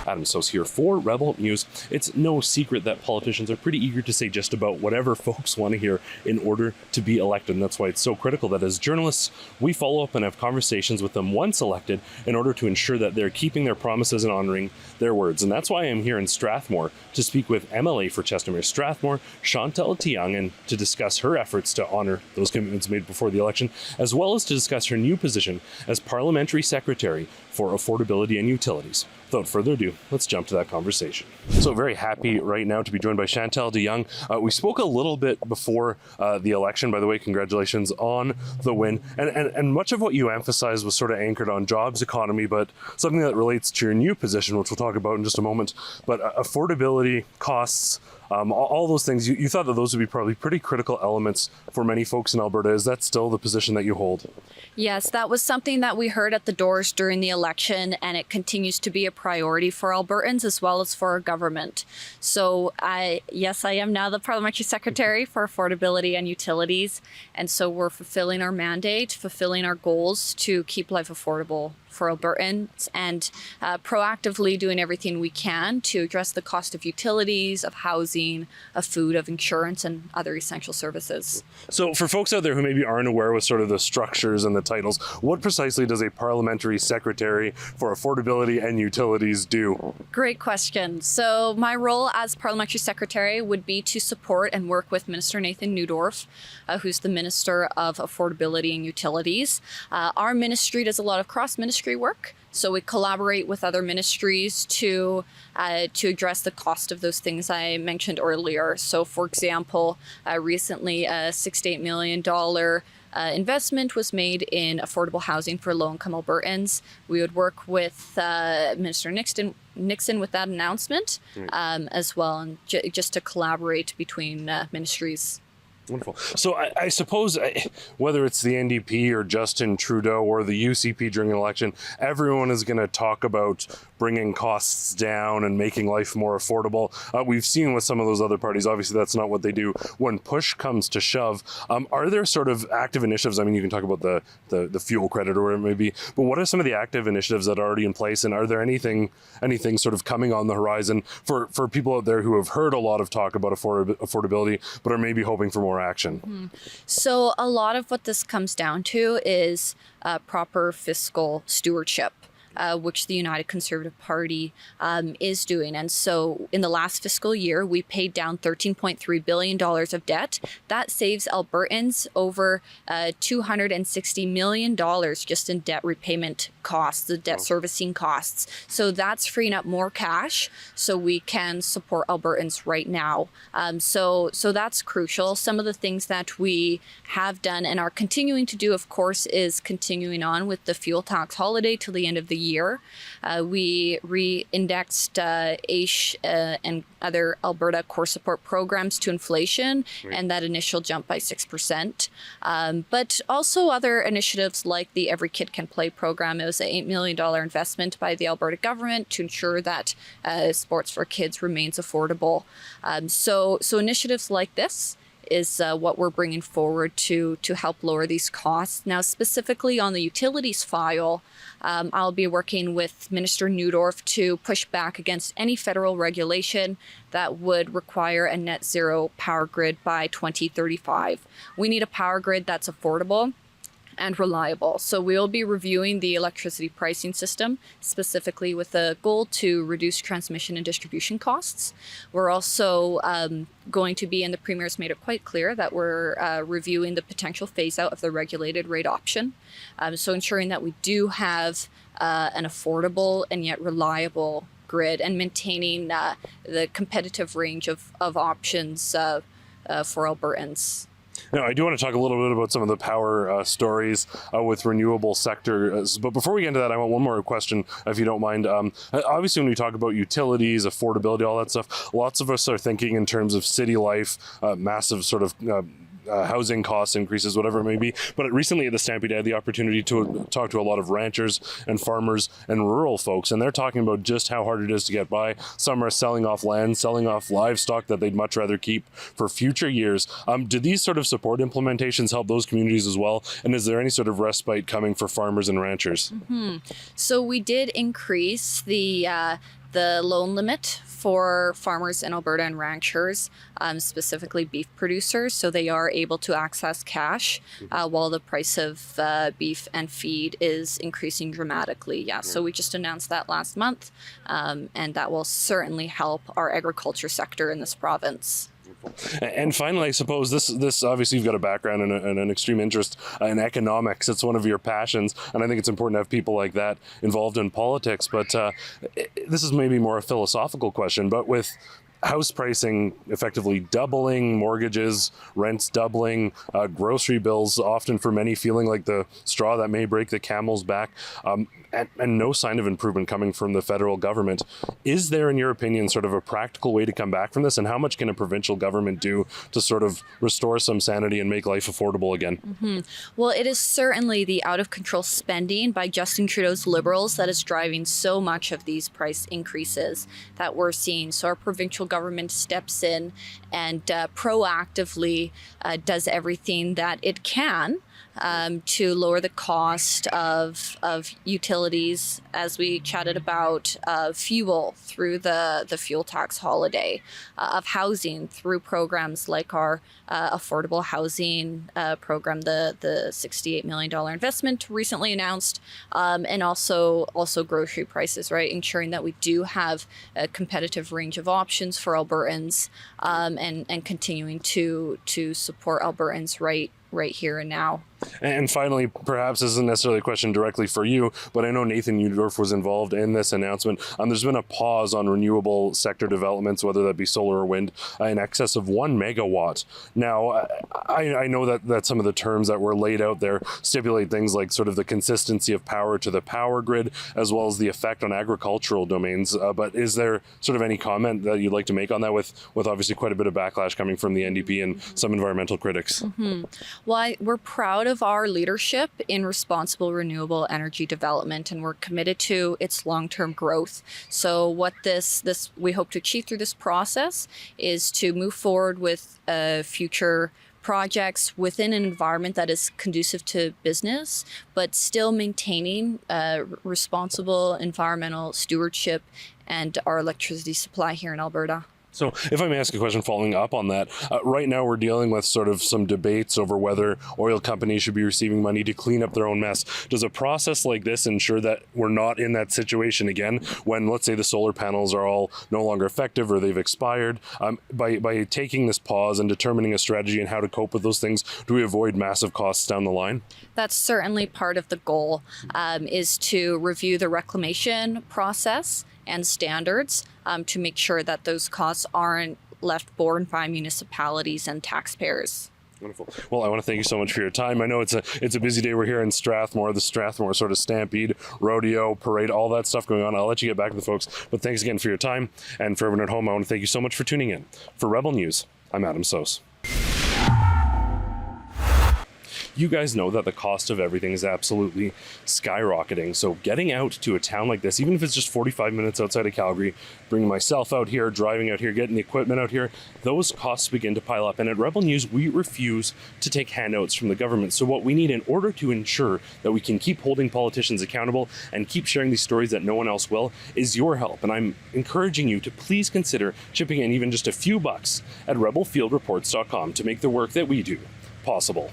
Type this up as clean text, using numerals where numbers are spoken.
Adam Sos here for Rebel News. It's no secret that politicians are pretty eager to say just about whatever folks want to hear in order to be elected. And that's why it's so critical that as journalists, we follow up and have conversations with them once elected in order to ensure that they're keeping their promises and honoring their words. And that's why I'm here in Strathmore to speak with MLA for Chestermere Strathmore, Chantelle de Jonge, and to discuss her efforts to honor those commitments made before the election, as well as to discuss her new position as Parliamentary Secretary for Affordability and Utilities. Without further ado, let's jump to that conversation. So very happy right now to be joined by Chantelle de Jonge. We spoke a little bit before the election. By the way, congratulations on the win. And much of what you emphasized was sort of anchored on jobs, economy, but something that relates to your new position, which we'll talk about in just a moment. But affordability, costs, all those things, you thought that those would be probably pretty critical elements for many folks in Alberta. Is that still the position that you hold? Yes, that was something that we heard at the doors during the election, and it continues to be a priority for Albertans as well as for our government. So I am now the Parliamentary Secretary for Affordability and Utilities, and so we're fulfilling our mandate, fulfilling our goals to keep life affordable for Albertans, and proactively doing everything we can to address the cost of utilities, of housing, of food, of insurance, and other essential services. So for folks out there who maybe aren't aware with sort of the structures and the titles, what precisely does a Parliamentary Secretary for Affordability and Utilities do? Great question. So my role as Parliamentary Secretary would be to support and work with Minister Nathan Neudorf, who's the Minister of Affordability and Utilities. Our ministry does a lot of cross-ministry work, so we collaborate with other ministries to address the cost of those things I mentioned earlier. So, for example, recently a $68 million investment was made in affordable housing for low-income Albertans. We would work with Minister Nixon with that announcement as well, and just to collaborate between ministries. Wonderful. So I suppose whether it's the NDP or Justin Trudeau or the UCP during an election, everyone is going to talk about bringing costs down and making life more affordable. We've seen with some of those other parties, obviously that's not what they do. When push comes to shove, are there sort of active initiatives? I mean, you can talk about the fuel credit or whatever it may be, but what are some of the active initiatives that are already in place? And are there anything sort of coming on the horizon for people out there who have heard a lot of talk about affordability, but are maybe hoping for more action? Mm-hmm. So a lot of what this comes down to is proper fiscal stewardship, which the United Conservative Party is doing. And so in the last fiscal year, we paid down $13.3 billion of debt. That saves Albertans over $260 million just in debt repayment costs, the debt servicing costs. So that's freeing up more cash so we can support Albertans right now. So that's crucial. Some of the things that we have done and are continuing to do, of course, is continuing on with the fuel tax holiday till the end of the year. We re-indexed AISH and other Alberta core support programs to inflation, and that initial jump by 6%. But also other initiatives like the Every Kid Can Play program. It was an $8 million investment by the Alberta government to ensure that sports for kids remains affordable. So initiatives like this is what we're bringing forward to help lower these costs. Now, specifically on the utilities file, I'll be working with Minister Neudorf to push back against any federal regulation that would require a net zero power grid by 2035. We need a power grid that's affordable and reliable. So we'll be reviewing the electricity pricing system, specifically with a goal to reduce transmission and distribution costs. We're also going to be, and the Premier's made it quite clear, that we're reviewing the potential phase out of the regulated rate option. So ensuring that we do have an affordable and yet reliable grid, and maintaining the competitive range of options for Albertans. Now, I do want to talk a little bit about some of the power stories with renewable sector. But before we get into that, I want one more question, if you don't mind. Obviously, when we talk about utilities, affordability, all that stuff, lots of us are thinking in terms of city life, massive sort of housing cost increases, whatever it may be. But recently at the Stampede, I had the opportunity to talk to a lot of ranchers and farmers and rural folks, and they're talking about just how hard it is to get by. Some are selling off land, selling off livestock that they'd much rather keep for future years. Do these sort of support implementations help those communities as well? And is there any sort of respite coming for farmers and ranchers? Mm-hmm. So we did increase the the loan limit for farmers in Alberta and ranchers, specifically beef producers, so they are able to access cash while the price of beef and feed is increasing dramatically. Yeah, so we just announced that last month, and that will certainly help our agriculture sector in this province. And finally, I suppose this obviously you've got a background and an extreme interest in economics. It's one of your passions, and I think it's important to have people like that involved in politics. But this is maybe more a philosophical question, but with house pricing effectively doubling, mortgages, rents doubling, grocery bills often for many feeling like the straw that may break the camel's back, and no sign of improvement coming from the federal government. Is there, in your opinion, sort of a practical way to come back from this, and how much can a provincial government do to sort of restore some sanity and make life affordable again? Well, it is certainly the out-of-control spending by Justin Trudeau's Liberals that is driving so much of these price increases that we're seeing. So our provincial government steps in and proactively does everything that it can to lower the cost of utilities, as we chatted about, fuel through the fuel tax holiday, of housing through programs like our affordable housing program, the $68 million investment recently announced, and also grocery prices, right? Ensuring that we do have a competitive range of options for Albertans, and continuing to support Albertans right here and now. And finally, perhaps this isn't necessarily a question directly for you, but I know Nathan Udorf was involved in this announcement. There's been a pause on renewable sector developments, whether that be solar or wind, in excess of 1 megawatt. Now, I know that some of the terms that were laid out there stipulate things like sort of the consistency of power to the power grid, as well as the effect on agricultural domains. But is there sort of any comment that you'd like to make on that, with obviously quite a bit of backlash coming from the NDP and some environmental critics? Well, we're proud of our leadership in responsible renewable energy development, and we're committed to its long-term growth. So what this we hope to achieve through this process is to move forward with future projects within an environment that is conducive to business, but still maintaining responsible environmental stewardship and our electricity supply here in Alberta. So if I may ask a question following up on that, right now we're dealing with sort of some debates over whether oil companies should be receiving money to clean up their own mess. Does a process like this ensure that we're not in that situation again when, let's say, the solar panels are all no longer effective or they've expired? By taking this pause and determining a strategy and how to cope with those things, do we avoid massive costs down the line? That's certainly part of the goal, is to review the reclamation process and standards to make sure that those costs aren't left borne by municipalities and taxpayers. Wonderful. Well, I want to thank you so much for your time. I know it's a busy day. We're here in Strathmore, the Strathmore sort of stampede, rodeo, parade, all that stuff going on. I'll let you get back to the folks, but thanks again for your time. And for everyone at home, I want to thank you so much for tuning in. For Rebel News, I'm Adam Sos. You guys know that the cost of everything is absolutely skyrocketing. So getting out to a town like this, even if it's just 45 minutes outside of Calgary, bringing myself out here, driving out here, getting the equipment out here, those costs begin to pile up. And at Rebel News, we refuse to take handouts from the government. So what we need in order to ensure that we can keep holding politicians accountable and keep sharing these stories that no one else will is your help. And I'm encouraging you to please consider chipping in even just a few bucks at rebelfieldreports.com to make the work that we do possible.